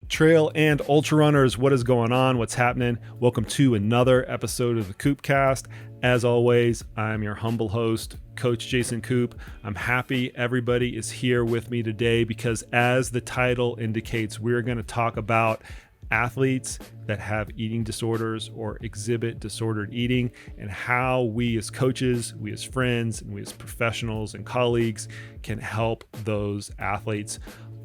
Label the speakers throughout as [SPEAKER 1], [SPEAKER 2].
[SPEAKER 1] Trail and ultra runners, what is going on? What's happening? Welcome to another episode of the Koopcast. As always, I'm your humble host, Coach Jason Koop. I'm happy everybody is here with me today because, as the title indicates, we're going to talk about athletes that have eating disorders or exhibit disordered eating, and how we as coaches, we as friends, and we as professionals and colleagues can help those athletes.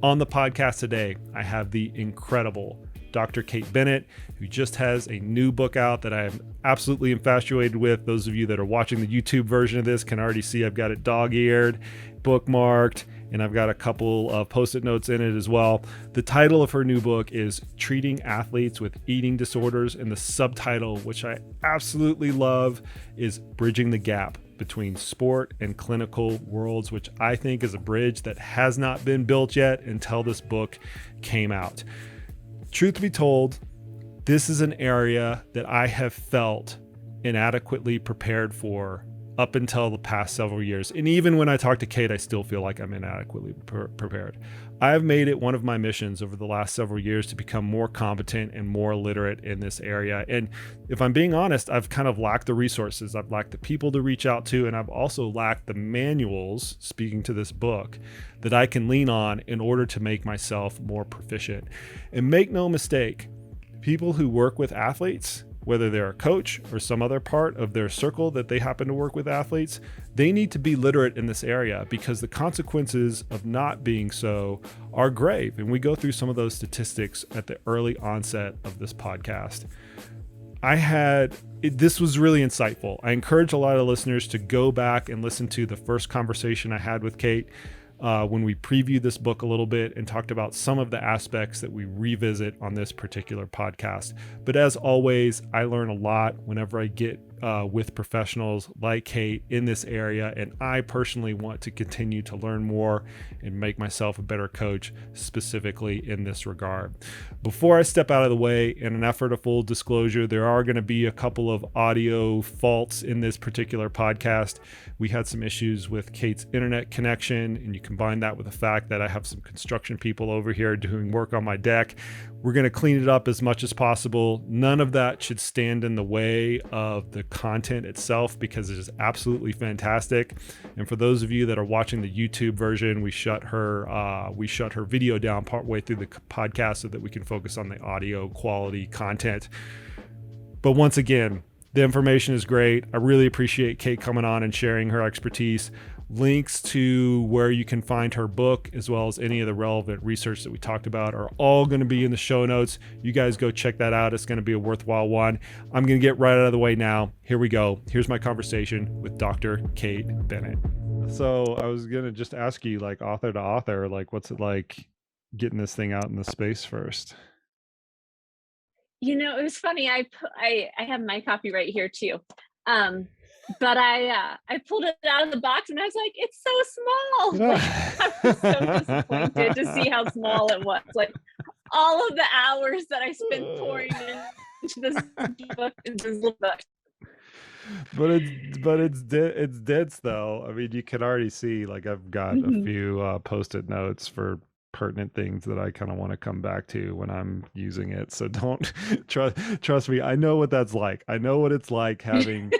[SPEAKER 1] On the podcast today, I have the incredible Dr. Kate Bennett, who just has a new book out that I am absolutely infatuated with. Those of you that are watching the YouTube version of this can already see I've got it dog-eared, bookmarked, and I've got a couple of post-it notes in it as well. The title of her new book is Treating Athletes with Eating Disorders, and the subtitle, which I absolutely love, is Bridging the Gap Between Sport and Clinical Worlds, which I think is a bridge that has not been built yet until this book came out. Truth be told, this is an area that I have felt inadequately prepared for up until the past several years. And even when I talk to Kate, I still feel like I'm inadequately prepared. I've made it one of my missions over the last several years to become more competent and more literate in this area. And if I'm being honest, I've kind of lacked the resources. I've lacked the people to reach out to, and I've also lacked the manuals, speaking to this book, that I can lean on in order to make myself more proficient. And make no mistake, people who work with athletes, whether they're a coach or some other part of their circle that they happen to work with athletes, they need to be literate in this area because the consequences of not being so are grave. And we go through some of those statistics at the early onset of this podcast. This was really insightful. I encourage a lot of listeners to go back and listen to the first conversation I had with Kate when we previewed this book a little bit and talked about some of the aspects that we revisit on this particular podcast. But as always, I learn a lot whenever I get with professionals like Kate in this area, and I personally want to continue to learn more and make myself a better coach, specifically in this regard. Before I step out of the way, in an effort of full disclosure, there are going to be a couple of audio faults in this particular podcast. We had some issues with Kate's internet connection, and you combine that with the fact that I have some construction people over here doing work on my deck. We're going to clean it up as much as possible. None of that should stand in the way of the content itself because it is absolutely fantastic. And for those of you that are watching the YouTube version, we shut her video down partway through the podcast so that we can focus on the audio quality content. But once again, the information is great. I really appreciate Kate coming on and sharing her expertise. Links to where you can find her book, as well as any of the relevant research that we talked about, are all going to be in the show notes. You guys go check that out. It's going to be a worthwhile one. I'm going to get right out of the way now. Here we go. Here's my conversation with Dr. Kate Bennett. So I was going to just ask you, like author to author, like what's it like getting this thing out in the space first?
[SPEAKER 2] You know, it was funny. I have my copy right here too. But I pulled it out of the box and I was like, it's so small. Like, I was so disappointed to see how small it was. Like all of the hours that I spent pouring into this book is this little book.
[SPEAKER 1] But it's dense though. I mean, you can already see, like I've got a few post-it notes for pertinent things that I kind of want to come back to when I'm using it. So don't trust me. I know what that's like. I know what it's like having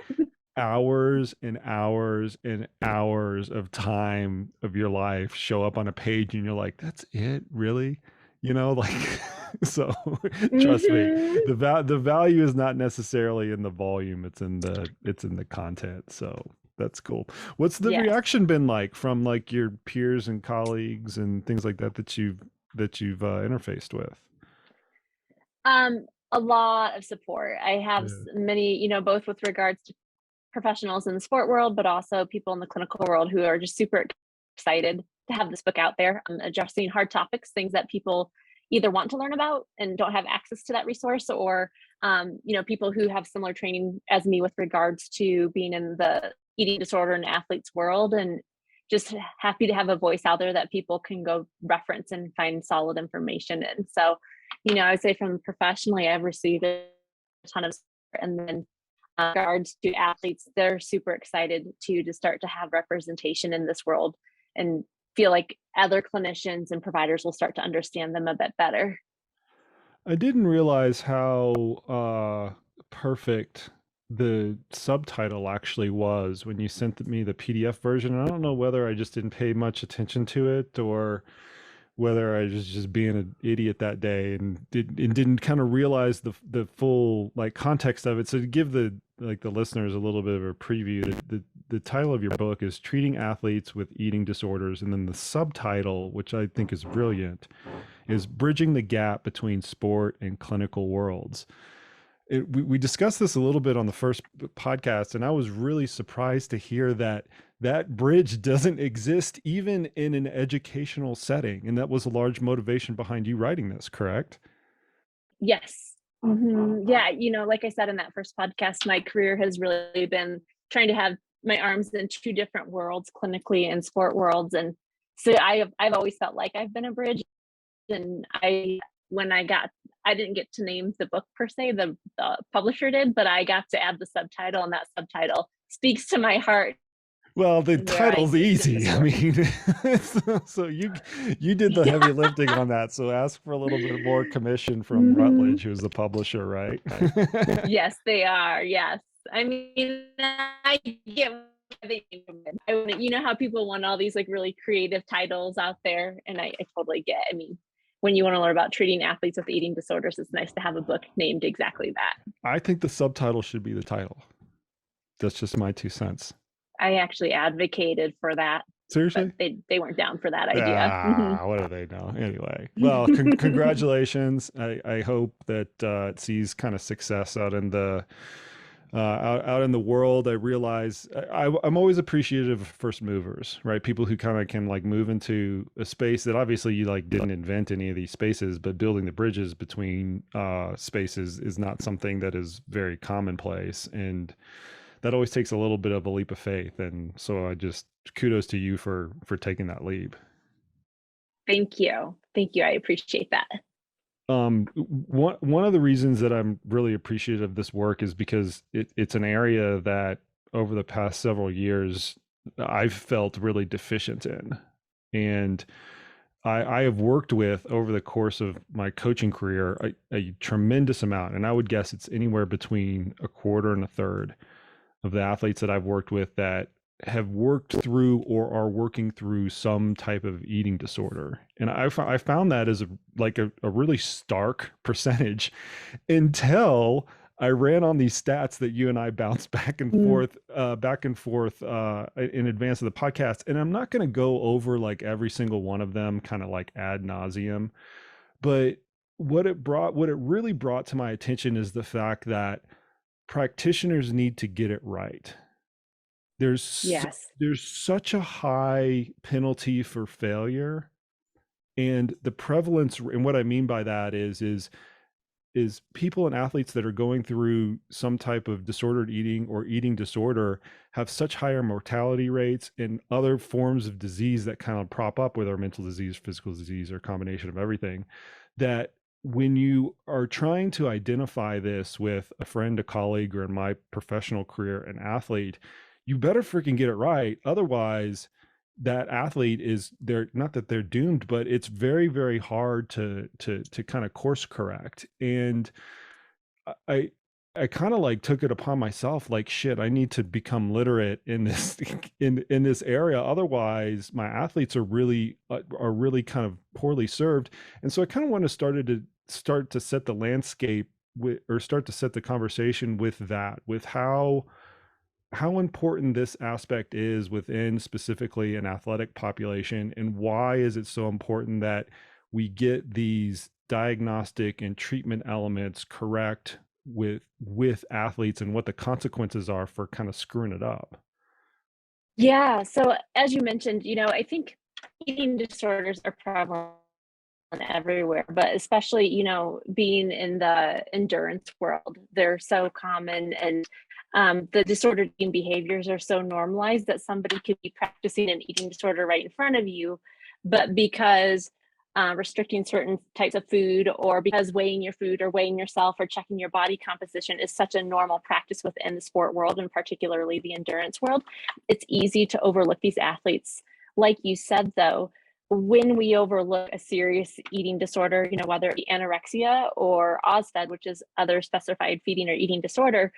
[SPEAKER 1] hours and hours and hours of time of your life show up on a page and you're like, that's it, really? You know, like, so trust me, the value is not necessarily in the volume, it's in the content. So that's cool. What's the reaction been like from like your peers and colleagues and things like that you've interfaced with?
[SPEAKER 2] A lot of support. I have many, both with regards to professionals in the sport world, but also people in the clinical world who are just super excited to have this book out there, addressing hard topics, things that people either want to learn about and don't have access to that resource, or people who have similar training as me with regards to being in the eating disorder and athletes world, and just happy to have a voice out there that people can go reference and find solid information in. So, I would say from professionally, I've received a ton of support, and then regards to athletes, they're super excited to start to have representation in this world and feel like other clinicians and providers will start to understand them a bit better.
[SPEAKER 1] I didn't realize how perfect the subtitle actually was when you sent me the PDF version. I don't know whether I just didn't pay much attention to it or whether I was just being an idiot that day and didn't kind of realize the full like context of it. So to give the listeners a little bit of a preview, the title of your book is Treating Athletes with Eating Disorders, and then the subtitle, which I think is brilliant, is Bridging the Gap Between Sport and Clinical Worlds. We discussed this a little bit on the first podcast, and I was really surprised to hear that that bridge doesn't exist even in an educational setting. And that was a large motivation behind you writing this, correct?
[SPEAKER 2] Yes. Yeah. Like I said in that first podcast, my career has really been trying to have my arms in two different worlds, clinically and sport worlds. And so I've always felt like I've been a bridge. And I didn't get to name the book per se, the publisher did, but I got to add the subtitle, and that subtitle speaks to my heart.
[SPEAKER 1] Well, the title's easy. I mean, so you did the heavy lifting on that. So ask for a little bit more commission from Routledge, who's the publisher, right?
[SPEAKER 2] Yes, they are. Yes. I mean, I get how people want all these like really creative titles out there, and I totally get. I mean, when you want to learn about treating athletes with eating disorders, it's nice to have a book named exactly that.
[SPEAKER 1] I think the subtitle should be the title. That's just my 2 cents.
[SPEAKER 2] I actually advocated for that.
[SPEAKER 1] Seriously?
[SPEAKER 2] But they weren't down for that idea.
[SPEAKER 1] What do they know? Anyway, well, congratulations. I hope that it sees kind of success out in the out in the world. I realize I'm always appreciative of first movers, right? People who kind of can like move into a space that obviously you like didn't invent any of these spaces, but building the bridges between spaces is not something that is very commonplace, and that always takes a little bit of a leap of faith. And so I just kudos to you for taking that leap.
[SPEAKER 2] Thank you. I appreciate that.
[SPEAKER 1] One of the reasons that I'm really appreciative of this work is because it's an area that over the past several years I've felt really deficient in. And I have worked with, over the course of my coaching career, a tremendous amount, and I would guess it's anywhere between a quarter and a third of the athletes that I've worked with that have worked through or are working through some type of eating disorder. And I found that as a really stark percentage until I ran on these stats that you and I bounced back and forth in advance of the podcast. And I'm not going to go over like every single one of them kind of like ad nauseum, but what it really brought to my attention is the fact that practitioners need to get it right. There's such a high penalty for failure, and the prevalence, and what I mean by that is people and athletes that are going through some type of disordered eating or eating disorder have such higher mortality rates and other forms of disease that kind of prop up with our mental disease, physical disease, or combination of everything, that when you are trying to identify this with a friend, a colleague, or in my professional career, an athlete, you better freaking get it right. Otherwise, that athlete not that they're doomed, but it's very, very hard to kind of course correct. And I kind of like took it upon myself, like, shit, I need to become literate in this in this area. Otherwise, my athletes are really kind of poorly served. And so I kind of want to start to set the landscape start to set the conversation with that, with how important this aspect is within specifically an athletic population, and why is it so important that we get these diagnostic and treatment elements correct with athletes, and what the consequences are for kind of screwing it up.
[SPEAKER 2] Yeah. So as you mentioned, I think eating disorders are prevalent everywhere, but especially, being in the endurance world, they're so common, and the disordered eating behaviors are so normalized that somebody could be practicing an eating disorder right in front of you, but because restricting certain types of food, or because weighing your food or weighing yourself or checking your body composition is such a normal practice within the sport world, and particularly the endurance world, it's easy to overlook these athletes. Like you said, though, when we overlook a serious eating disorder, whether it be anorexia or OSFED, which is other specified feeding or eating disorder,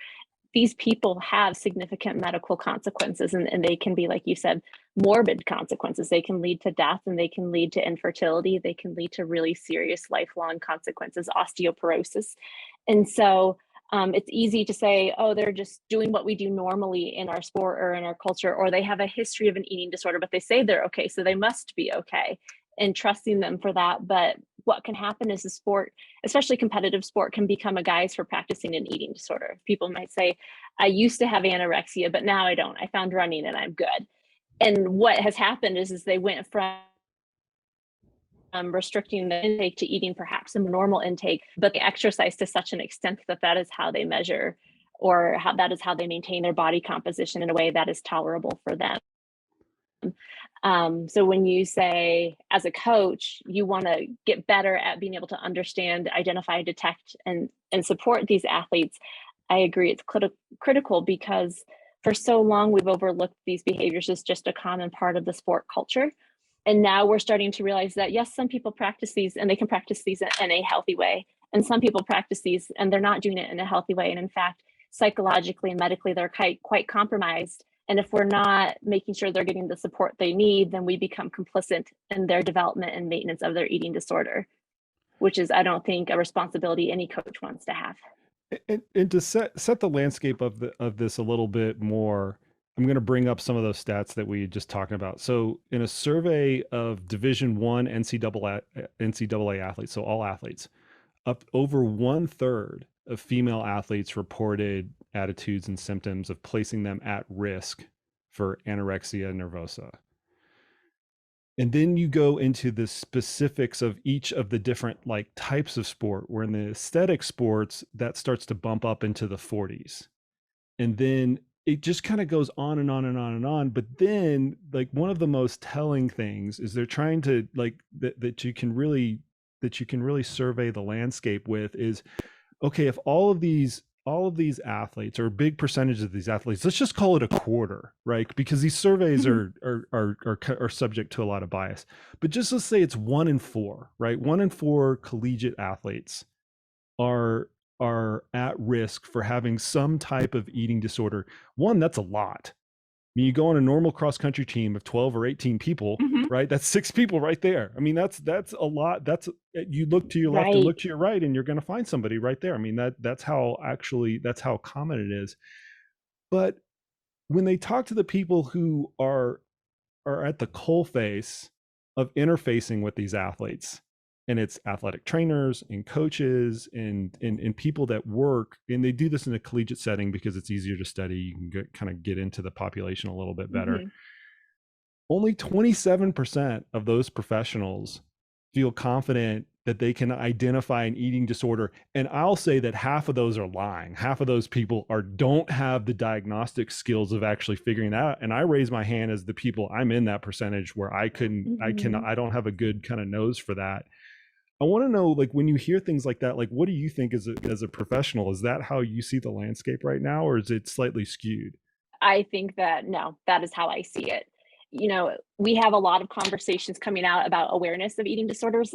[SPEAKER 2] these people have significant medical consequences, and they can be, like you said, morbid consequences. They can lead to death, and they can lead to infertility. They can lead to really serious lifelong consequences, osteoporosis. And so it's easy to say, oh, they're just doing what we do normally in our sport or in our culture, or they have a history of an eating disorder, but they say they're okay, so they must be okay, and trusting them for that. But what can happen is the sport, especially competitive sport, can become a guise for practicing an eating disorder. People might say, I used to have anorexia, but now I don't. I found running and I'm good. And what has happened is they went from restricting the intake to eating perhaps a normal intake, but they exercise to such an extent that that is how they measure, or that is how they maintain their body composition in a way that is tolerable for them. So when you say, as a coach, you want to get better at being able to understand, identify, detect, and support these athletes, I agree it's critical, because for so long we've overlooked these behaviors as just a common part of the sport culture. And now we're starting to realize that, yes, some people practice these and they can practice these in a healthy way. And some people practice these and they're not doing it in a healthy way. And in fact, psychologically and medically, they're quite compromised. And if we're not making sure they're getting the support they need, then we become complicit in their development and maintenance of their eating disorder, which is, I don't think, a responsibility any coach wants to have.
[SPEAKER 1] And to set the landscape of this a little bit more, I'm going to bring up some of those stats that we just talking about. So in a survey of Division I NCAA athletes, so all athletes, up over 1/3 of female athletes reported attitudes and symptoms of placing them at risk for anorexia nervosa. And then you go into the specifics of each of the different types of sport, where in the aesthetic sports, that starts to bump up into the 40s. And then it just kind of goes on and on and on and on. But then one of the most telling things is they're trying to that you can really survey the landscape with is, okay, if all of these athletes, or a big percentage of these athletes, let's just call it a quarter, right? Because these surveys are subject to a lot of bias. But just let's say it's 1 in 4, right? 1 in 4 collegiate athletes are at risk for having some type of eating disorder. One, that's a lot. I mean, you go on a normal cross country team of 12 or 18 people, right? That's 6 people right there. I mean, that's a lot. That's, you look to your left and look to your right, and you're going to find somebody right there. I mean, that's how common it is. But when they talk to the people who are at the coalface of interfacing with these athletes, and it's athletic trainers and coaches and people that work, and they do this in a collegiate setting because it's easier to study. You can kind of get into the population a little bit better. Only 27% of those professionals feel confident that they can identify an eating disorder. And I'll say that half of those are lying. Half of those people don't have the diagnostic skills of actually figuring that out. And I raise my hand as the people, I'm in that percentage where I don't have a good kind of nose for that. I want to know, when you hear things like that, what do you think as a professional? Is that how you see the landscape right now, or is it slightly skewed?
[SPEAKER 2] I think that, no, that is how I see it. We have a lot of conversations coming out about awareness of eating disorders,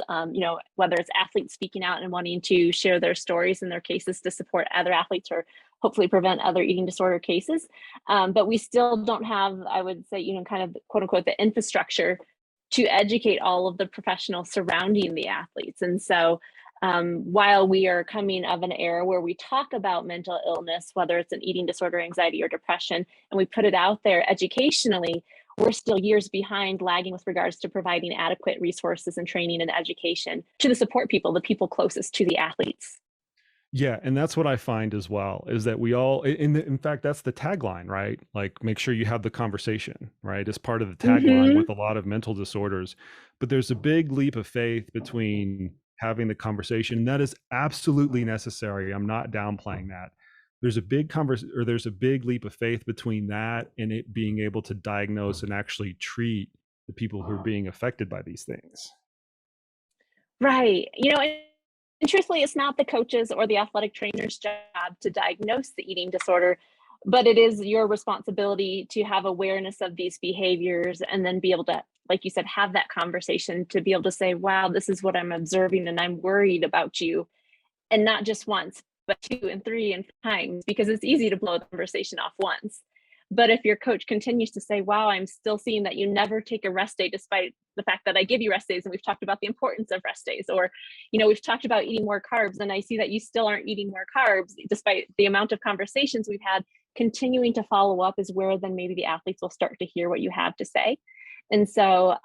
[SPEAKER 2] whether it's athletes speaking out and wanting to share their stories and their cases to support other athletes or hopefully prevent other eating disorder cases. But we still don't have, I would say, kind of quote unquote, the infrastructure to educate all of the professionals surrounding the athletes. And so while we are coming of an era where we talk about mental illness, whether it's an eating disorder, anxiety, or depression, and we put it out there educationally, we're still years behind, lagging with regards to providing adequate resources and training and education to the support people, the people closest to the athletes.
[SPEAKER 1] Yeah, and that's what I find as well, is that we all, in fact, that's the tagline, right? Make sure you have the conversation, right? As part of the tagline with a lot of mental disorders. But there's a big leap of faith between having the conversation. That is absolutely necessary. I'm not downplaying that. There's a big leap of faith between that and it being able to diagnose and actually treat the people who are being affected by these things.
[SPEAKER 2] Right. And truthfully, it's not the coaches or the athletic trainer's job to diagnose the eating disorder, but it is your responsibility to have awareness of these behaviors and then be able to like you said, have that conversation to be able to say, wow, this is what I'm observing and I'm worried about you. And not just once, but 2 and 3 and 5 times, because it's easy to blow the conversation off once. But if your coach continues to say, wow, I'm still seeing that you never take a rest day, despite the fact that I give you rest days, and we've talked about the importance of rest days, or, we've talked about eating more carbs, and I see that you still aren't eating more carbs, despite the amount of conversations we've had, continuing to follow up is where then maybe the athletes will start to hear what you have to say. And so,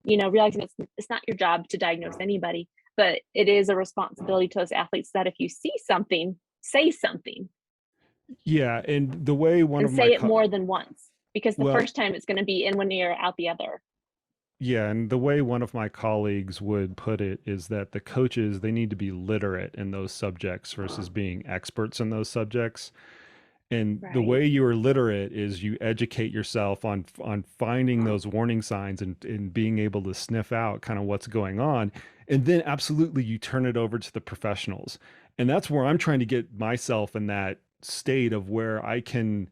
[SPEAKER 2] realizing it's not your job to diagnose anybody, but it is a responsibility to those athletes that if you see something, say something.
[SPEAKER 1] Yeah, and the way one
[SPEAKER 2] and
[SPEAKER 1] of
[SPEAKER 2] say
[SPEAKER 1] my
[SPEAKER 2] it more than once, because the
[SPEAKER 1] well,
[SPEAKER 2] first time it's going to be in one ear, out the other.
[SPEAKER 1] yeah, and the way one of my colleagues would put it is that the coaches, they need to be literate in those subjects versus being experts in those subjects. And the
[SPEAKER 2] Right.
[SPEAKER 1] way you are literate is you educate yourself on finding those warning signs and being able to sniff out kind of what's going on. And then absolutely you turn it over to the professionals. And that's where I'm trying to get myself in that state of where I can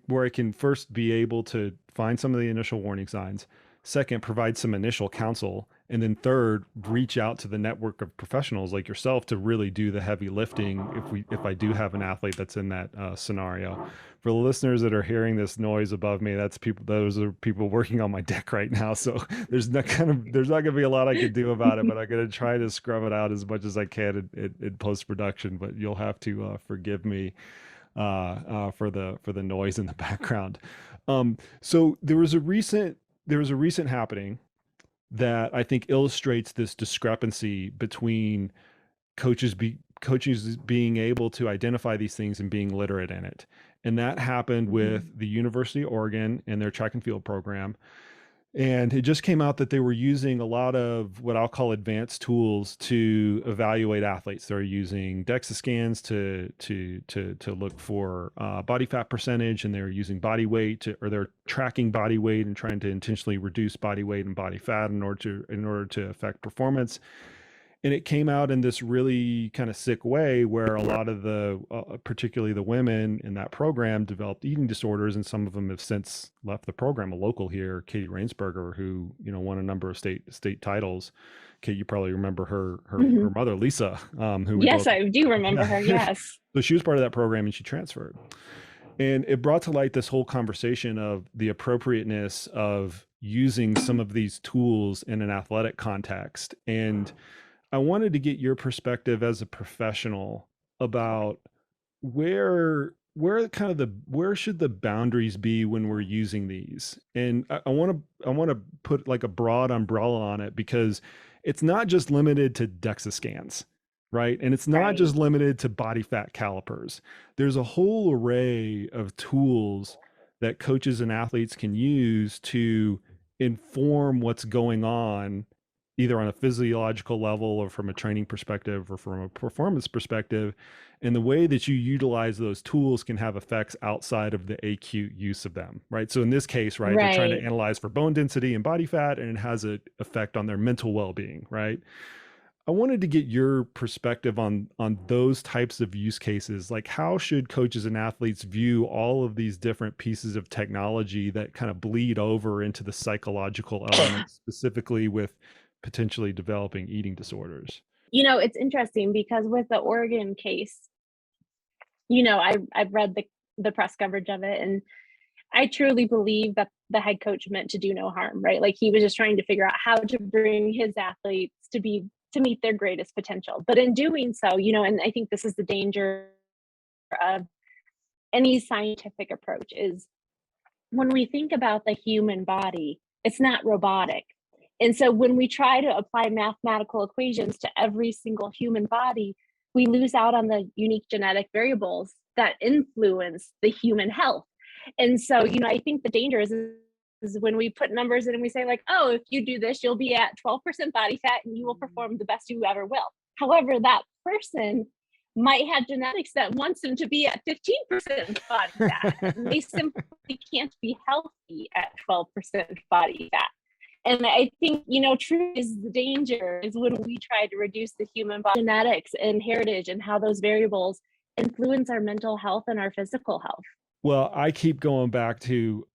[SPEAKER 1] where I can first be able to find some of the initial warning signs, second, provide some initial counsel, and then third, reach out to the network of professionals like yourself to really do the heavy lifting if I do have an athlete that's in that scenario. For the listeners that are hearing this noise above me, those are people working on my deck right now. So there's not going to be a lot I could do about it, but I'm going to try to scrub it out as much as I can in post production. But you'll have to forgive me for the noise in the background. So there was a recent happening that I think illustrates this discrepancy between coaches being able to identify these things and being literate in it. And that happened with the University of Oregon and their track and field program. And it just came out that they were using a lot of what I'll call advanced tools to evaluate athletes. They're using DEXA scans to look for body fat percentage, and they're using body weight or they're tracking body weight and trying to intentionally reduce body weight and body fat in order to affect performance. And it came out in this really kind of sick way where a lot of particularly the women in that program developed eating disorders, and some of them have since left the program. A local here, Katie Rainsberger, who won a number of state titles. Kate, you probably remember her mother, Lisa, who
[SPEAKER 2] yes, I do remember her. Yes.
[SPEAKER 1] So she was part of that program and she transferred. And it brought to light this whole conversation of the appropriateness of using some of these tools in an athletic context. And I wanted to get your perspective as a professional about where should the boundaries be when we're using these. And I want to put like a broad umbrella on it, because it's not just limited to DEXA scans, right? And it's not just limited to body fat calipers. There's a whole array of tools that coaches and athletes can use to inform what's going on, either on a physiological level or from a training perspective or from a performance perspective. And the way that you utilize those tools can have effects outside of the acute use of them, right? So in this case, right, they're trying to analyze for bone density and body fat, and it has an effect on their mental well-being, right? I wanted to get your perspective on those types of use cases. Like, how should coaches and athletes view all of these different pieces of technology that kind of bleed over into the psychological elements, specifically with potentially developing eating disorders?
[SPEAKER 2] It's interesting because with the Oregon case, I've read the press coverage of it, and I truly believe that the head coach meant to do no harm, right? Like, he was just trying to figure out how to bring his athletes to meet their greatest potential. But in doing so, and I think this is the danger of any scientific approach, is when we think about the human body, it's not robotic. And so when we try to apply mathematical equations to every single human body, we lose out on the unique genetic variables that influence the human health. And so, I think the danger is when we put numbers in and we say, like, oh, if you do this, you'll be at 12% body fat and you will perform the best you ever will. However, that person might have genetics that wants them to be at 15% body fat. And they simply can't be healthy at 12% body fat. And I think, truth is the danger is when we try to reduce the human body genetics and heritage and how those variables influence our mental health and our physical health.
[SPEAKER 1] Well, I keep going back to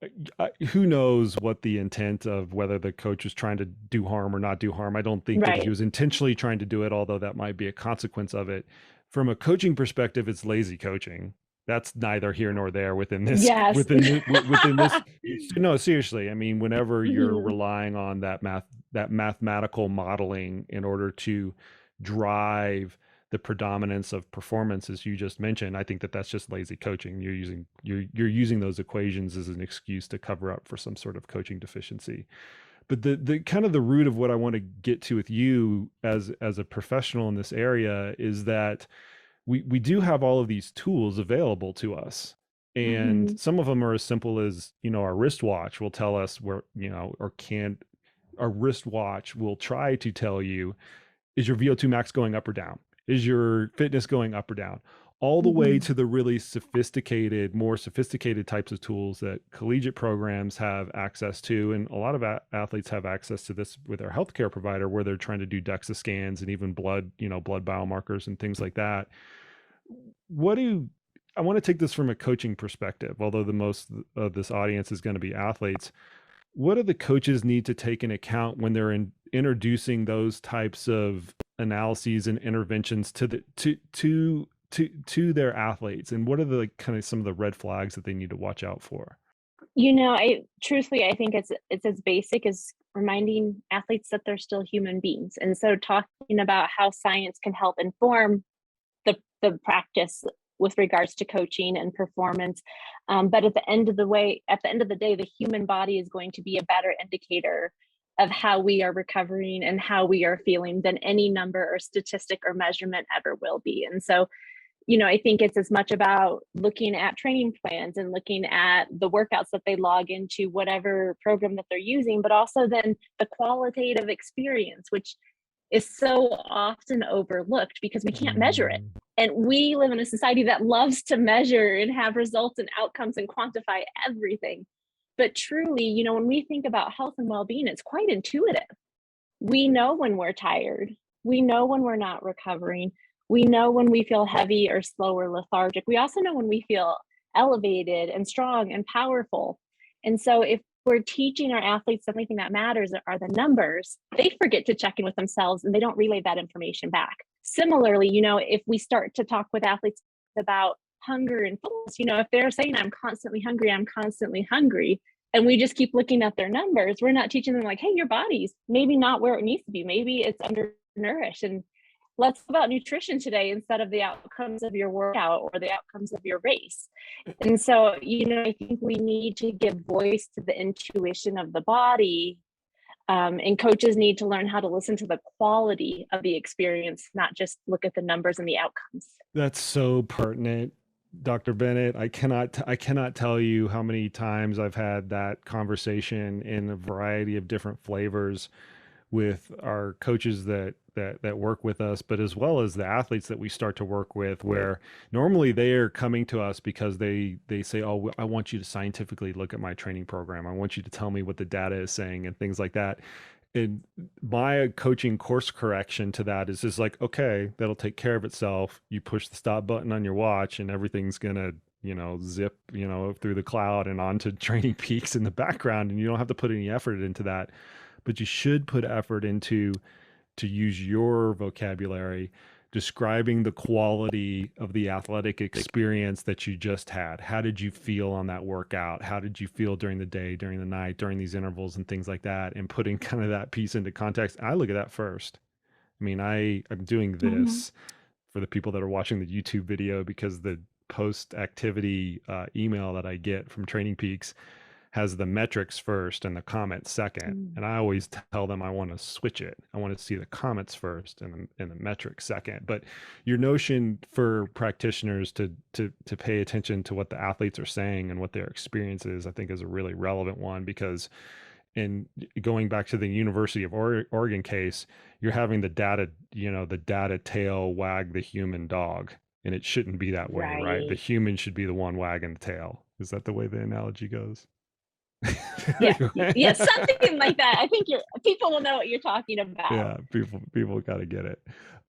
[SPEAKER 1] who knows what the intent of whether the coach was trying to do harm or not do harm. I don't think that he
[SPEAKER 2] Right.
[SPEAKER 1] was intentionally trying to do it, although that might be a consequence of it. From a coaching perspective, it's lazy coaching. That's neither here nor there within this
[SPEAKER 2] Yes.
[SPEAKER 1] within this. No, seriously. I mean, whenever you're
[SPEAKER 2] Mhm.
[SPEAKER 1] relying on that mathematical modeling in order to drive the predominance of performance, as you just mentioned, I think that that's just lazy coaching. You're using those equations as an excuse to cover up for some sort of coaching deficiency. But the kind of the root of what I want to get to with you as a professional in this area is that we do have all of these tools available to us. And
[SPEAKER 2] Mhm.
[SPEAKER 1] some of them are as simple as, our wristwatch will tell us where, or can our wristwatch will try to tell you, is your VO2 max going up or down? Is your fitness going up or down? All the way
[SPEAKER 2] Mhm.
[SPEAKER 1] to the really sophisticated, more sophisticated types of tools that collegiate programs have access to. And a lot of athletes have access to this with their healthcare provider, where they're trying to do DEXA scans and even blood biomarkers and things like that. What do I want to take this from a coaching perspective, although the most of this audience is going to be athletes. What do the coaches need to take in account when they're introducing those types of analyses and interventions to their athletes, and what are the kind of some of the red flags that they need to watch out for?
[SPEAKER 2] I truthfully, I think it's as basic as reminding athletes that they're still human beings. And so talking about how science can help inform the practice with regards to coaching and performance. But at the end of the day, the human body is going to be a better indicator of how we are recovering and how we are feeling than any number or statistic or measurement ever will be. And so, I think it's as much about looking at training plans and looking at the workouts that they log into whatever program that they're using, but also then the qualitative experience, which is so often overlooked because we can't measure it.
[SPEAKER 1] Mm,
[SPEAKER 2] And we live in a society that loves to measure and have results and outcomes and quantify everything. But truly, when we think about health and well being, it's quite intuitive. We know when we're tired, we know when we're not recovering, we know when we feel heavy or slow or lethargic. We also know when we feel elevated and strong and powerful. And so, if we're teaching our athletes the only thing that matters are the numbers, they forget to check in with themselves and they don't relay that information back. Similarly, if we start to talk with athletes about hunger and fullness, if they're saying, I'm constantly hungry, and we just keep looking at their numbers, we're not teaching them, like, hey, your body's maybe not where it needs to be. Maybe it's undernourished. And let's talk about nutrition today instead of the outcomes of your workout or the outcomes of your race. And so, I think we need to give voice to the intuition of the body. And coaches need to learn how to listen to the quality of the experience, not just look at the numbers and the outcomes.
[SPEAKER 1] that's so pertinent, Dr. Bennett. I cannot tell you how many times I've had that conversation in a variety of different flavors with our coaches that work with us, but as well as the athletes that we start to work with, where normally they are coming to us because they say, oh, I want you to scientifically look at my training program, I want you to tell me what the data is saying and things like that. And my coaching course correction to that is just like, okay, that'll take care of itself. You push the stop button on your watch and everything's gonna zip through the cloud and onto Training Peaks in the background, and you don't have to put any effort into that. But you should put effort into, to use your vocabulary, describing the quality of the athletic experience that you just had. How did you feel on that workout? How did you feel during the day, during the night, during these intervals and things like that? And putting kind of that piece into context. I look at that first. I mean, I'm doing
[SPEAKER 2] Mhm.
[SPEAKER 1] this for the people that are watching the YouTube video, because the post activity email that I get from Training Peaks has the metrics first and the comments second.
[SPEAKER 2] Mm.
[SPEAKER 1] And I always tell them I want to switch it. I want to see the comments first and the metrics second. But your notion for practitioners to pay attention to what the athletes are saying and what their experience is, I think, is a really relevant one, because in going back to the University of Oregon case, you're having the data tail wag the human dog. And it shouldn't be that way, right? The
[SPEAKER 2] Right.
[SPEAKER 1] human should be the one wagging the tail. Is that the way the analogy goes?
[SPEAKER 2] Yeah. Yeah. Something like that. I think people will know what you're talking about.
[SPEAKER 1] Yeah, people got to get it.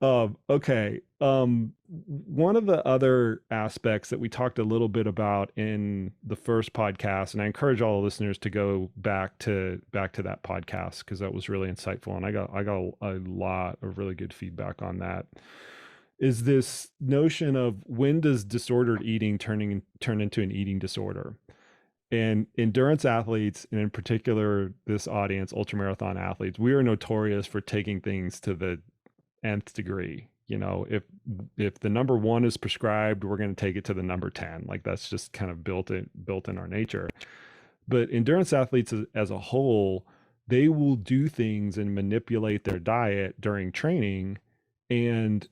[SPEAKER 1] Okay. One of the other aspects that we talked a little bit about in the first podcast, and I encourage all the listeners to go back to that podcast because that was really insightful, and I got a lot of really good feedback on that. Is this notion of when does disordered eating turn into an eating disorder? And endurance athletes, and in particular this audience, ultramarathon athletes, we are notorious for taking things to the nth degree. You know, if the number one is prescribed, we're going to take it to the number 10. Like that's just kind of built in our nature. But endurance athletes as a whole, they will do things and manipulate their diet during training. And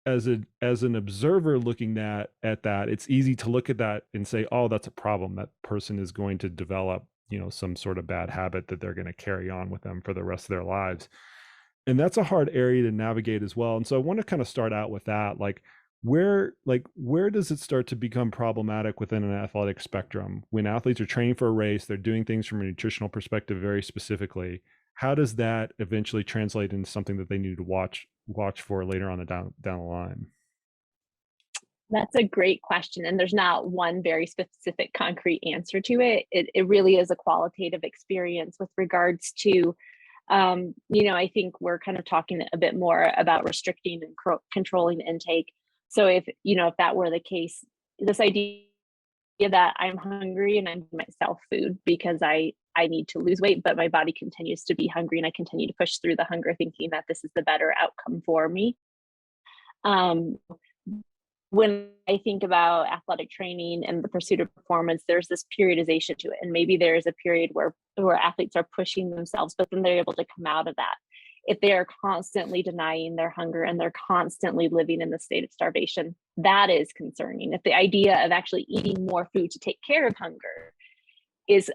[SPEAKER 1] as an observer looking at that, it's easy to look at that and say, oh, that's a problem. That person is going to develop, some sort of bad habit that they're going to carry on with them for the rest of their lives. And that's a hard area to navigate as well. And so I want to kind of start out with that. Where does it start to become problematic within an athletic spectrum when athletes are training for a race, they're doing things from a nutritional perspective very specifically? How does that eventually translate into something that they need to watch for later on down the line?
[SPEAKER 2] That's a great question. And there's not one very specific concrete answer to it. It really is a qualitative experience with regards to, I think we're kind of talking a bit more about restricting and controlling intake. So if that were the case, this idea that I'm hungry and I'm giving myself food because I need to lose weight, but my body continues to be hungry and I continue to push through the hunger thinking that this is the better outcome for me. Um, when I think about athletic training and the pursuit of performance, there's this periodization to it. And maybe there is a period where athletes are pushing themselves, but then they're able to come out of that. If they are constantly denying their hunger and they're constantly living in the state of starvation, that is concerning. If the idea of actually eating more food to take care of hunger is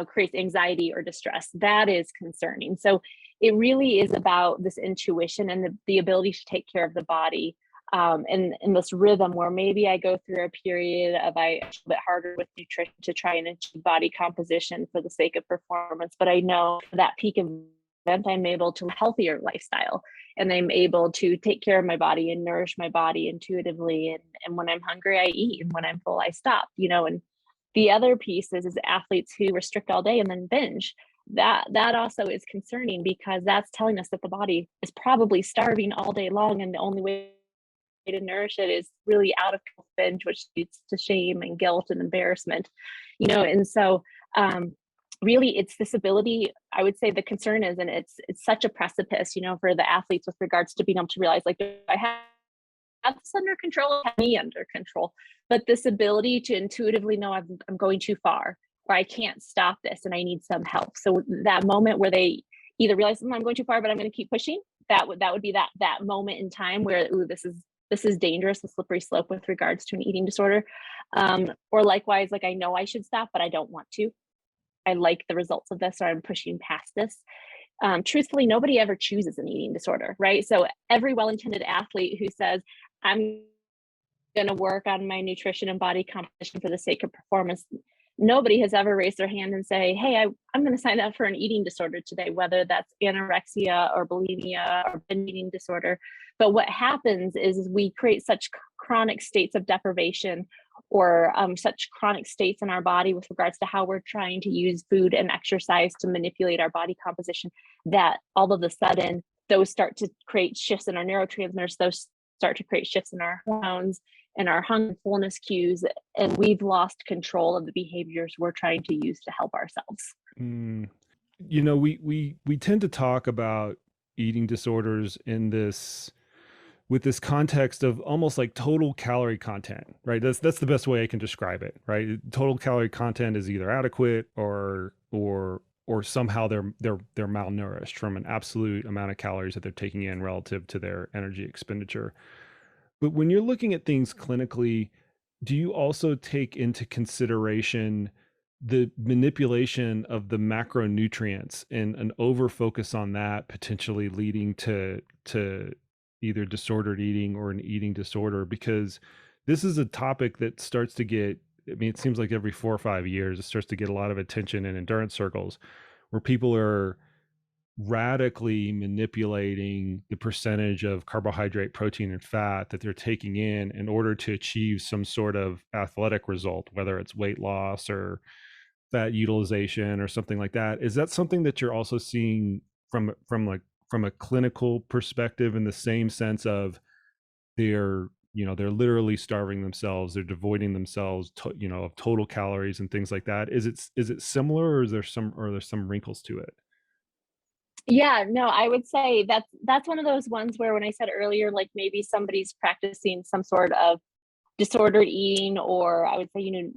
[SPEAKER 2] creates anxiety or distress, that is concerning. So it really is about this intuition and the ability to take care of the body, and in this rhythm where maybe I go through a period of a bit harder with nutrition to try and achieve body composition for the sake of performance, but I know for that peak event I'm able to healthier lifestyle and I'm able to take care of my body and nourish my body intuitively, and when I'm hungry I eat, and when I'm full I stop. And the other piece is athletes who restrict all day and then binge. That also is concerning because that's telling us that the body is probably starving all day long, and the only way to nourish it is really out of binge, which leads to shame and guilt and embarrassment. And so really it's this ability. I would say the concern is, and it's such a precipice, for the athletes with regards to being able to realize, like, I have this under control, have me under control, but this ability to intuitively know I'm going too far, or I can't stop this and I need some help. So that moment where they either realize I'm going too far, but I'm going to keep pushing, that would be that moment in time where, ooh, this is dangerous, a slippery slope with regards to an eating disorder. Or likewise, like, I know I should stop, but I don't want to. I like the results of this, or I'm pushing past this. Truthfully, nobody ever chooses an eating disorder, right? So every well-intended athlete who says, I'm going to work on my nutrition and body composition for the sake of performance, nobody has ever raised their hand and say, hey, I'm going to sign up for an eating disorder today, whether that's anorexia or bulimia or binge eating disorder. But what happens is we create such chronic states of deprivation, or such chronic states in our body with regards to how we're trying to use food and exercise to manipulate our body composition, that all of a sudden those start to create shifts in our neurotransmitters, those start to create shifts in our hormones and our hunger fullness cues, and we've lost control of the behaviors we're trying to use to help ourselves.
[SPEAKER 1] We tend to talk about eating disorders with this context of almost like total calorie content, right? That's the best way I can describe it, right? Total calorie content is either adequate or somehow they're malnourished from an absolute amount of calories that they're taking in relative to their energy expenditure. But when you're looking at things clinically, do you also take into consideration the manipulation of the macronutrients and an over focus on that potentially leading to either disordered eating or an eating disorder? Because this is a topic that starts to get, I mean, it seems like every 4 or 5 years, it starts to get a lot of attention in endurance circles where people are radically manipulating the percentage of carbohydrate, protein, and fat that they're taking in order to achieve some sort of athletic result, whether it's weight loss or fat utilization or something like that. Is that something that you're also seeing from a clinical perspective, in the same sense of they're literally starving themselves, they're devoiding themselves of total calories and things like that? Is it similar, or there's some wrinkles to it?
[SPEAKER 2] Yeah, no, I would say that's one of those ones where when I said earlier, like maybe somebody's practicing some sort of disordered eating, or I would say,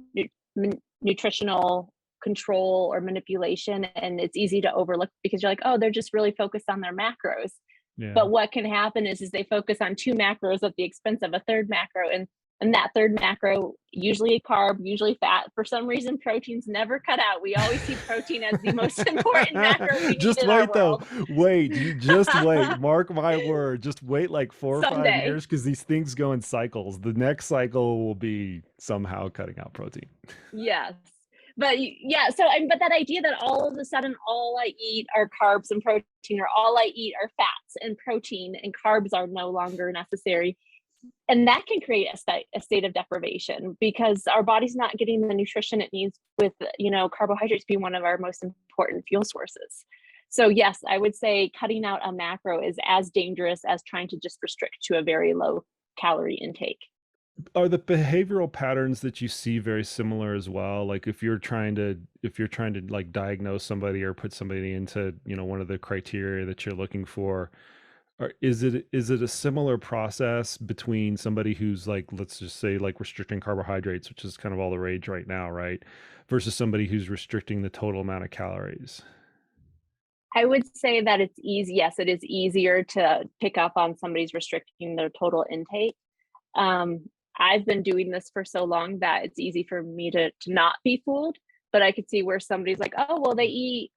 [SPEAKER 2] nutritional control or manipulation, and it's easy to overlook because you're like, oh, they're just really focused on their macros.
[SPEAKER 1] Yeah.
[SPEAKER 2] But what can happen is they focus on two macros at the expense of a third macro, and that third macro, usually a carb, usually fat. For some reason, protein's never cut out. We always see protein as the most important macro we need
[SPEAKER 1] Just
[SPEAKER 2] in our
[SPEAKER 1] wait though.
[SPEAKER 2] world.
[SPEAKER 1] Wait, you just wait. Mark my word. Just wait like 4 or 5
[SPEAKER 2] Someday.
[SPEAKER 1] years, because these things go in cycles. The next cycle will be somehow cutting out protein.
[SPEAKER 2] Yes. But yeah, so but that idea that all of a sudden all I eat are carbs and protein, or all I eat are fats and protein, and carbs are no longer necessary. And that can create a state of deprivation because our body's not getting the nutrition it needs, with, carbohydrates being one of our most important fuel sources. So yes, I would say cutting out a macro is as dangerous as trying to just restrict to a very low calorie intake.
[SPEAKER 1] Are the behavioral patterns that you see very similar as well? Like if you're trying to like diagnose somebody or put somebody into, one of the criteria that you're looking for, or is it a similar process between somebody who's like, let's just say, like restricting carbohydrates, which is kind of all the rage right now, right? Versus somebody who's restricting the total amount of calories?
[SPEAKER 2] I would say that it's easy. Yes, it is easier to pick up on somebody's restricting their total intake. Um, I've been doing this for so long that it's easy for me to not be fooled. But I could see where somebody's like, oh, well, they eat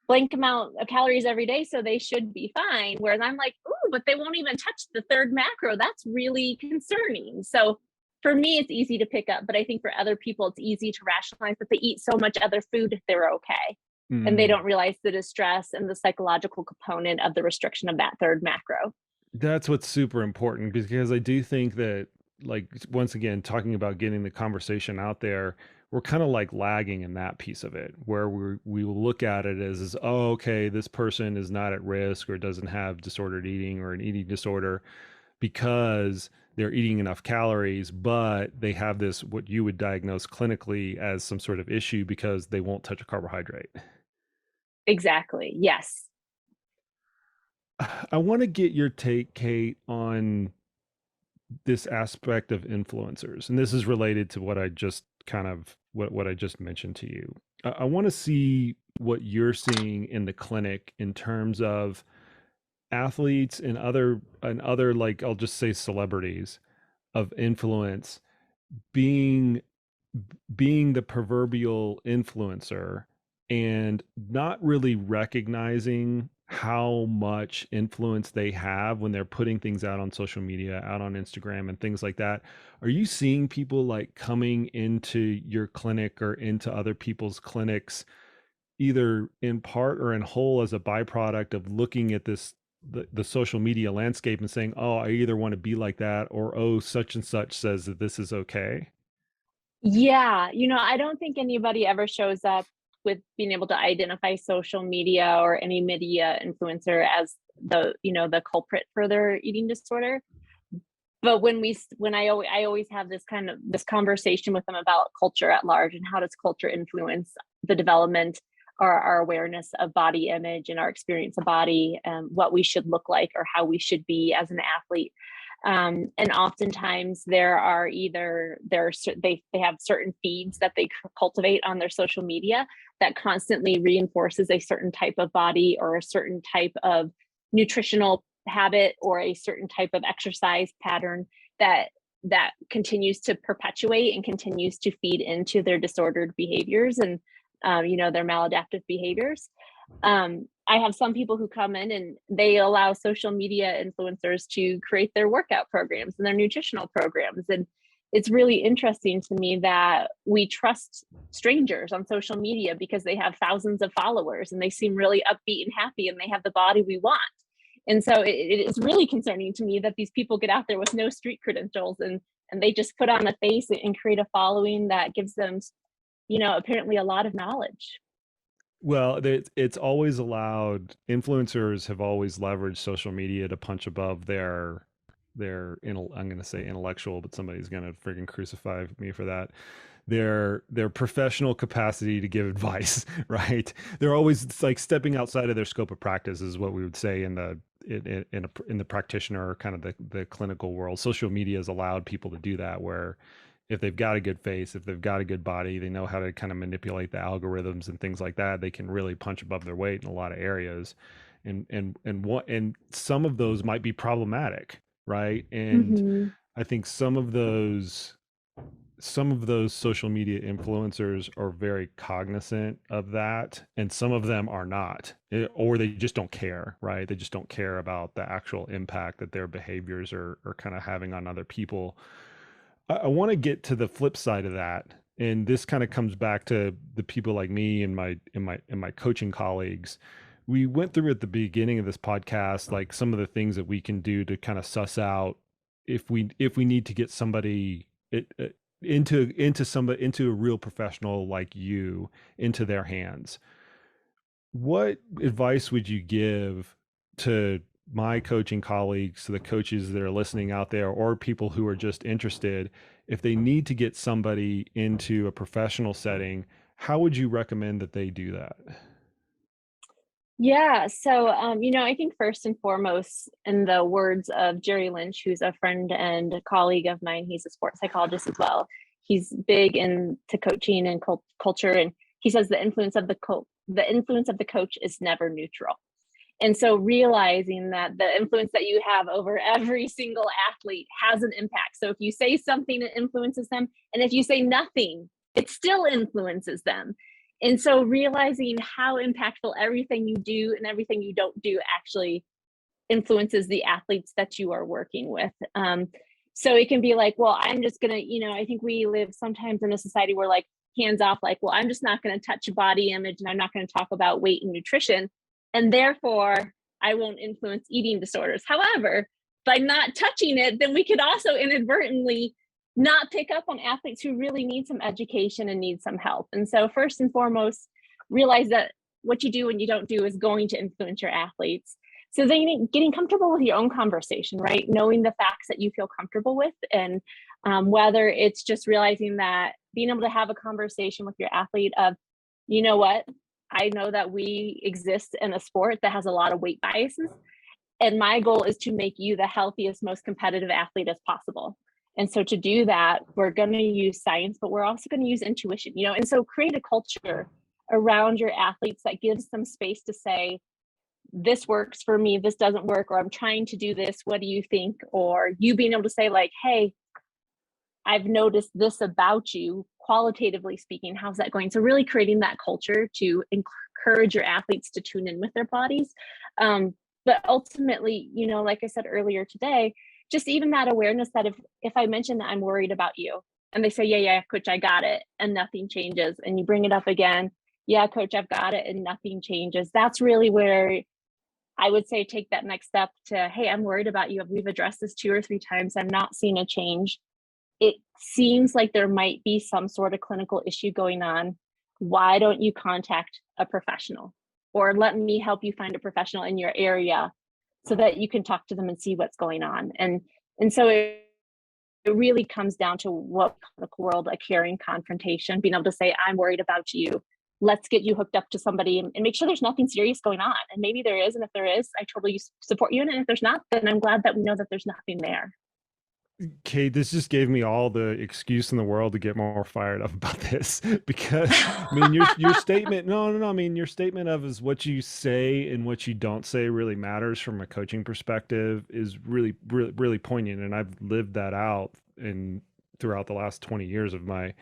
[SPEAKER 2] blank amount of calories every day, so they should be fine. Whereas I'm like, oh, but they won't even touch the third macro. That's really concerning. So for me, it's easy to pick up, but I think for other people, it's easy to rationalize that they eat so much other food, they're okay. And they
[SPEAKER 1] Mm.
[SPEAKER 2] don't realize the distress and the psychological component of the restriction of that third macro.
[SPEAKER 1] That's what's super important, because I do think that, like, once again, talking about getting the conversation out there, we're kind of like lagging in that piece of it, where we will look at it as, oh, okay, this person is not at risk or doesn't have disordered eating or an eating disorder because they're eating enough calories, but they have this, what you would diagnose clinically as some sort of issue, because they won't touch a carbohydrate.
[SPEAKER 2] Exactly. Yes.
[SPEAKER 1] I want to get your take, Kate, on this aspect of influencers, and this is related to what I just kind of what I just mentioned to you. I want to see what you're seeing in the clinic in terms of athletes and other, like, I'll just say celebrities of influence, being being the proverbial influencer and not really recognizing how much influence they have when they're putting things out on social media, out on Instagram and things like that. Are you seeing people like coming into your clinic or into other people's clinics, either in part or in whole, as a byproduct of looking at the social media landscape and saying, oh, I either want to be like that, or, oh, such and such says that this is okay?
[SPEAKER 2] Yeah. I don't think anybody ever shows up with being able to identify social media or any media influencer as the culprit for their eating disorder. But when I always have this conversation with them about culture at large, and how does culture influence the development or our awareness of body image and our experience of body, what we should look like or how we should be as an athlete. And oftentimes they have certain feeds that they cultivate on their social media that constantly reinforces a certain type of body or a certain type of nutritional habit or a certain type of exercise pattern that continues to perpetuate and continues to feed into their disordered behaviors and their maladaptive behaviors. I have some people who come in and they allow social media influencers to create their workout programs and their nutritional programs, and it's really interesting to me that we trust strangers on social media because they have thousands of followers and they seem really upbeat and happy and they have the body we want. And so it is really concerning to me that these people get out there with no street credentials and they just put on a face and create a following that gives them, apparently a lot of knowledge.
[SPEAKER 1] Well, it's always allowed. Influencers have always leveraged social media to punch above I'm going to say intellectual, but somebody's going to freaking crucify me for that. Their professional capacity to give advice, right? They're always like stepping outside of their scope of practice, is what we would say in the practitioner, kind of the clinical world. Social media has allowed people to do that, where if they've got a good face, if they've got a good body, they know how to kind of manipulate the algorithms and things like that. They can really punch above their weight in a lot of areas, and some of those might be problematic, right? And
[SPEAKER 2] Mm-hmm.
[SPEAKER 1] I think some of those social media influencers are very cognizant of that, and some of them are not, or they just don't care, right? They just don't care about the actual impact that their behaviors are kind of having on other people. I want to get to the flip side of that, and this kind of comes back to the people like me and my coaching colleagues. We went through at the beginning of this podcast, like some of the things that we can do to kind of suss out if we need to get somebody into a real professional like you into their hands. What advice would you give to my coaching colleagues, to the coaches that are listening out there, or people who are just interested, if they need to get somebody into a professional setting? How would you recommend that they do that?
[SPEAKER 2] Yeah. So, I think first and foremost, in the words of Jerry Lynch, who's a friend and a colleague of mine, he's a sports psychologist as well. He's big into coaching and culture, and he says the influence of the coach is never neutral. And so, realizing that the influence that you have over every single athlete has an impact. So, if you say something, it influences them, and if you say nothing, it still influences them. And so realizing how impactful everything you do and everything you don't do actually influences the athletes that you are working with. So it can be like, well, I'm just going to, I think we live sometimes in a society where like hands off, like, well, I'm just not going to touch body image and I'm not going to talk about weight and nutrition. And therefore, I won't influence eating disorders. However, by not touching it, then we could also inadvertently not pick up on athletes who really need some education and need some help. And so first and foremost, realize that what you do and you don't do is going to influence your athletes. So then getting comfortable with your own conversation, right? Knowing the facts that you feel comfortable with, and whether it's just realizing that being able to have a conversation with your athlete of, you know what, I know that we exist in a sport that has a lot of weight biases. And my goal is to make you the healthiest, most competitive athlete as possible. And so to do that, we're going to use science, but we're also going to use intuition, and so create a culture around your athletes that gives them space to say, this works for me, this doesn't work, or I'm trying to do this, what do you think? Or you being able to say like, hey, I've noticed this about you, qualitatively speaking, how's that going? So really creating that culture to encourage your athletes to tune in with their bodies. But ultimately, like I said earlier today, just even that awareness that if I mention that I'm worried about you and they say, yeah, coach, I got it, and nothing changes, and you bring it up again, yeah, coach, I've got it, and nothing changes. That's really where I would say take that next step to, hey, I'm worried about you. We've addressed this 2 or 3 times. I'm not seeing a change. It seems like there might be some sort of clinical issue going on. Why don't you contact a professional, or let me help you find a professional in your area so that you can talk to them and see what's going on? And so it really comes down to what the world, a caring confrontation, being able to say, I'm worried about you. Let's get you hooked up to somebody and make sure there's nothing serious going on. And maybe there is. And if there is, I totally support you. And if there's not, then I'm glad that we know that there's nothing there.
[SPEAKER 1] Kate, this just gave me all the excuse in the world to get more fired up about this, because I mean, your statement, no, I mean, your statement of is what you say and what you don't say really matters from a coaching perspective is really, really, really poignant. And I've lived that out throughout the last 20 years of my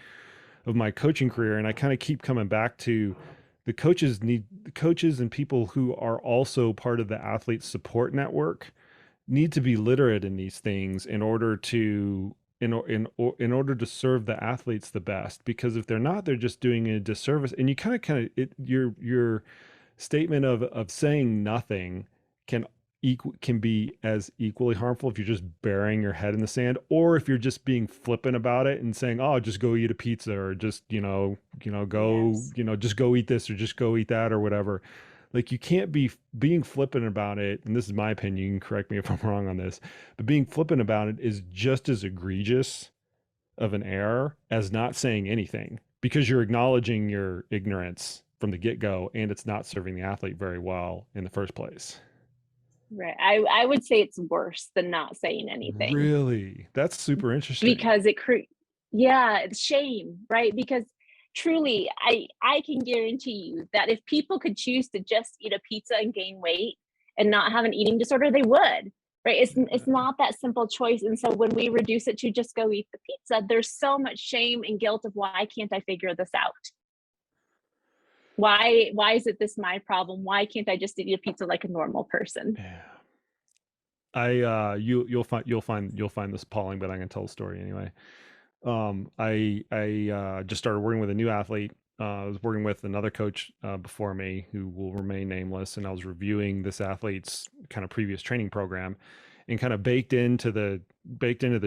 [SPEAKER 1] coaching career. And I kind of keep coming back to the coaches and people who are also part of the athlete support network need to be literate in these things in order to in order to serve the athletes the best, because if they're not, they're just doing a disservice. And you kind of your statement of saying nothing can can be as equally harmful if you're just burying your head in the sand, or if you're just being flippant about it and saying, oh, just go eat a pizza, or just go
[SPEAKER 2] Yes.
[SPEAKER 1] just go eat this, or just go eat that, or whatever. Like, you can't be being flippant about it, and this is my opinion, you can correct me if I'm wrong on this, but being flippant about it is just as egregious of an error as not saying anything, because you're acknowledging your ignorance from the get-go, and it's not serving the athlete very well in the first place.
[SPEAKER 2] Right. I would say it's worse than not saying anything,
[SPEAKER 1] Really? That's super interesting.
[SPEAKER 2] because it's shame, right? Because truly, I can guarantee you that if people could choose to just eat a pizza and gain weight and not have an eating disorder, they would. Right? It's not that simple choice. And so when we reduce it to just go eat the pizza, there's so much shame and guilt of, why can't I figure this out? Why is it this my problem? Why can't I just eat a pizza like a normal person?
[SPEAKER 1] Yeah. You'll find this appalling, but I'm gonna tell the story anyway. I just started working with a new athlete. I was working with another coach before me, who will remain nameless, and I was reviewing this athlete's kind of previous training program, and kind of baked into the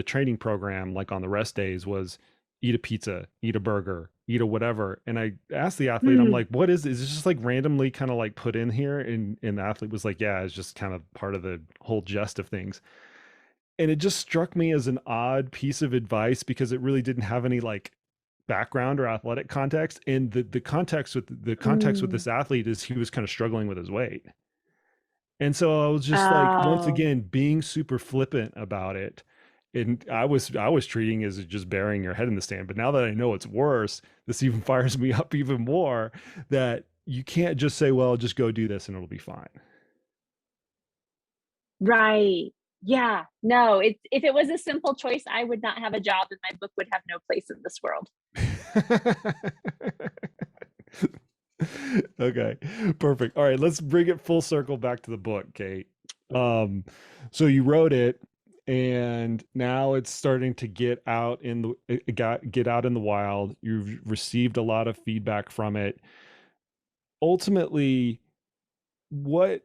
[SPEAKER 1] training program, like on the rest days, was eat a pizza, eat a burger, eat a whatever. And I asked the athlete, I'm
[SPEAKER 2] Hmm.
[SPEAKER 1] like, what is this just like randomly kind of like put in here? And the athlete was like, yeah, it's just kind of part of the whole jest of things. And it just struck me as an odd piece of advice, because it really didn't have any like background or athletic context. And the context with
[SPEAKER 2] Mm.
[SPEAKER 1] this athlete is he was kind of struggling with his weight. And so I was just like, once
[SPEAKER 2] Oh,
[SPEAKER 1] again, being super flippant about it. And I was treating it as just burying your head in the sand. But now that I know it's worse, this even fires me up even more, that you can't just say, well, just go do this and it'll be fine.
[SPEAKER 2] right. Yeah. No, if it was a simple choice, I would not have a job and my book would have no place in this world.
[SPEAKER 1] Okay, perfect. All right, let's bring it full circle back to the book, Kate. Um, so you wrote it, and now it's starting to get out in the get out in the wild. You've received a lot of feedback from it. Ultimately, what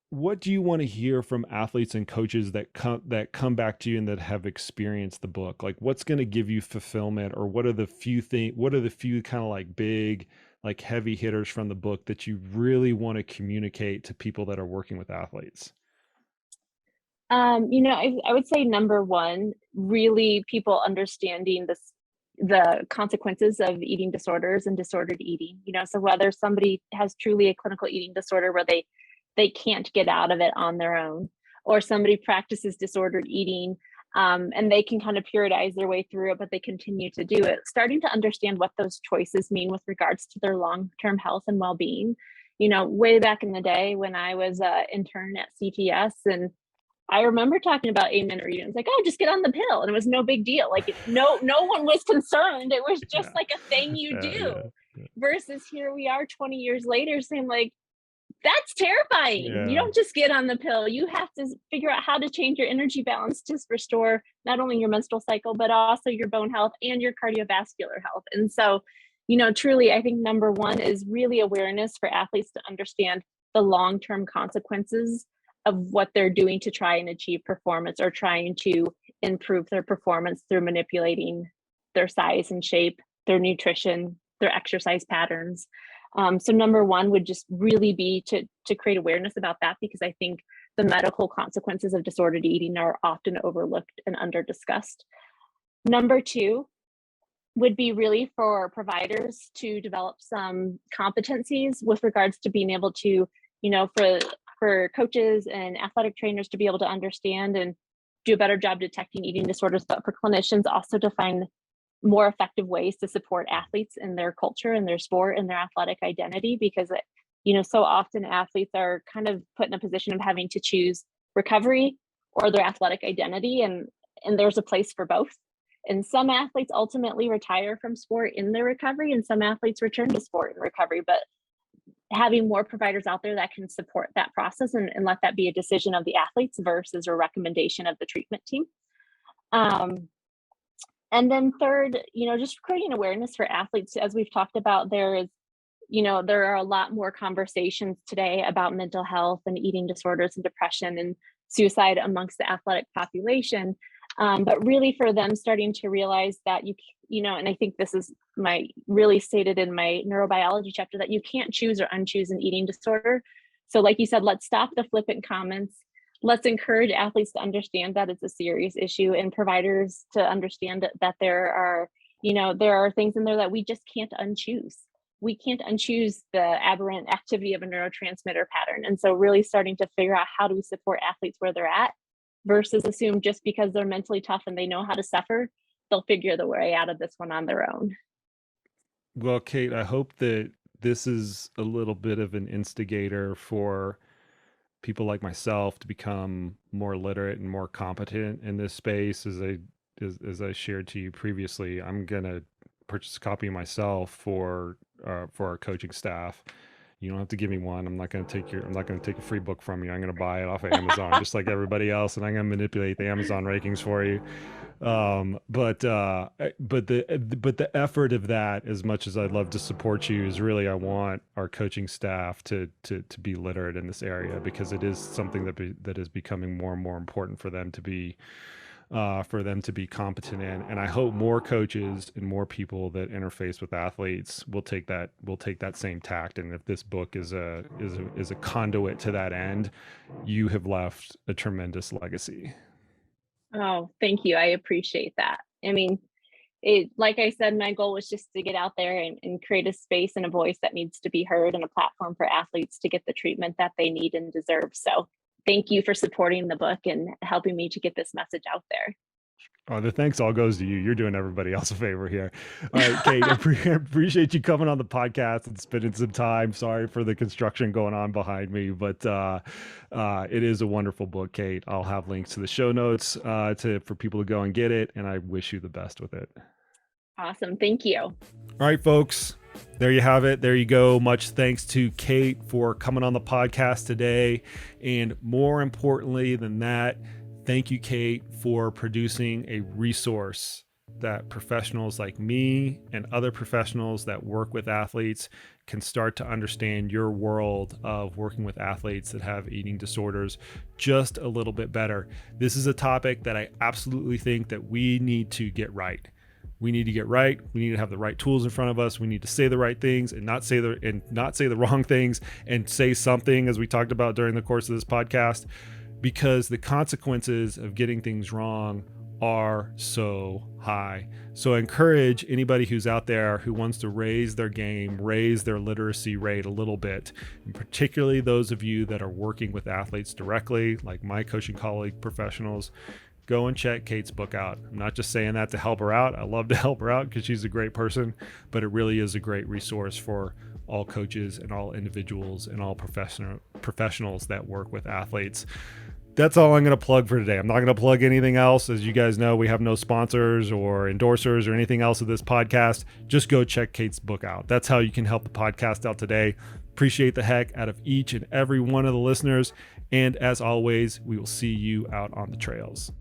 [SPEAKER 1] what do you want to hear from athletes and coaches that come back to you and that have experienced the book? Like, what's going to give you fulfillment, or what are the few kind of like big, like heavy hitters from the book that you really want to communicate to people that are working with athletes?
[SPEAKER 2] I would say number one, really people understanding the consequences of eating disorders and disordered eating. So whether somebody has truly a clinical eating disorder where they can't get out of it on their own, or somebody practices disordered eating, and they can kind of periodize their way through it, but they continue to do it. Starting to understand what those choices mean with regards to their long-term health and well-being. Way back in the day when I was an intern at CTS, and I remember talking about amenorrhea. It's like, oh, just get on the pill, and it was no big deal. Like, no one was concerned. It was just
[SPEAKER 1] Yeah,
[SPEAKER 2] like a thing you do.
[SPEAKER 1] yeah, yeah,
[SPEAKER 2] Versus here we are 20 years later saying, like, that's terrifying. You
[SPEAKER 1] yeah.
[SPEAKER 2] don't just get on the pill. You have to figure out how to change your energy balance to restore not only your menstrual cycle, but also your bone health and your cardiovascular health. And so, truly, I think number one is really awareness for athletes to understand the long-term consequences of what they're doing to try and achieve performance, or trying to improve their performance through manipulating their size and shape, their nutrition, their exercise patterns. So number one would just really be to create awareness about that, because I think the medical consequences of disordered eating are often overlooked and under discussed. Number two would be really for providers to develop some competencies with regards to being able to, for coaches and athletic trainers to be able to understand and do a better job detecting eating disorders, but for clinicians also to find more effective ways to support athletes in their culture and their sport and their athletic identity, because so often athletes are kind of put in a position of having to choose recovery or their athletic identity, and there's a place for both. And some athletes ultimately retire from sport in their recovery, and some athletes return to sport in recovery. But having more providers out there that can support that process, and let that be a decision of the athletes versus a recommendation of the treatment team. Um, and then third, just creating awareness for athletes. As we've talked about, there are a lot more conversations today about mental health and eating disorders and depression and suicide amongst the athletic population. But really for them starting to realize that and I think this is really stated in my neurobiology chapter, that you can't choose or unchoose an eating disorder. So like you said, let's stop the flippant comments. Let's encourage athletes to understand that it's a serious issue, and providers to understand that there are things in there that we just can't unchoose. We can't unchoose the aberrant activity of a neurotransmitter pattern. And so really starting to figure out, how do we support athletes where they're at, versus assume just because they're mentally tough and they know how to suffer, they'll figure the way out of this one on their own.
[SPEAKER 1] Well, Kate, I hope that this is a little bit of an instigator for people like myself to become more literate and more competent in this space. As I shared to you previously, I'm gonna purchase a copy myself for our coaching staff. You don't have to give me one. I'm not going to take a free book from you. I'm going to buy it off of Amazon, just like everybody else, and I'm going to manipulate the Amazon rankings for you. But the effort of that, as much as I'd love to support you, is really, I want our coaching staff to be literate in this area, because it is something that is becoming more and more important for them to be competent in. And I hope more coaches and more people that interface with athletes will take that same tact. And if this book is a conduit to that end, you have left a tremendous legacy.
[SPEAKER 2] Oh, thank you. I appreciate that. I mean, like I said, my goal was just to get out there and create a space and a voice that needs to be heard, and a platform for athletes to get the treatment that they need and deserve. So thank you for supporting the book and helping me to get this message out there.
[SPEAKER 1] Oh, the thanks all goes to you. You're doing everybody else a favor here. All right, Kate, I appreciate you coming on the podcast and spending some time. Sorry for the construction going on behind me, but it is a wonderful book, Kate. I'll have links to the show notes for people to go and get it, and I wish you the best with it.
[SPEAKER 2] Awesome. Thank you.
[SPEAKER 1] All right, folks. There you have it. There you go. Much thanks to Kate for coming on the podcast today. And more importantly than that, thank you, Kate, for producing a resource that professionals like me and other professionals that work with athletes can start to understand your world of working with athletes that have eating disorders just a little bit better. This is a topic that I absolutely think that we need to get right. We need to get right. We need to have the right tools in front of us. We need to say the right things and not say the wrong things, and say something, as we talked about during the course of this podcast, because the consequences of getting things wrong are so high. So I encourage anybody who's out there who wants to raise their game, raise their literacy rate a little bit, and particularly those of you that are working with athletes directly, like my coaching colleague professionals, go and check Kate's book out. I'm not just saying that to help her out. I love to help her out because she's a great person, but it really is a great resource for all coaches and all individuals and all professionals that work with athletes. That's all I'm going to plug for today. I'm not going to plug anything else. As you guys know, we have no sponsors or endorsers or anything else of this podcast. Just go check Kate's book out. That's how you can help the podcast out today. Appreciate the heck out of each and every one of the listeners. And as always, we will see you out on the trails.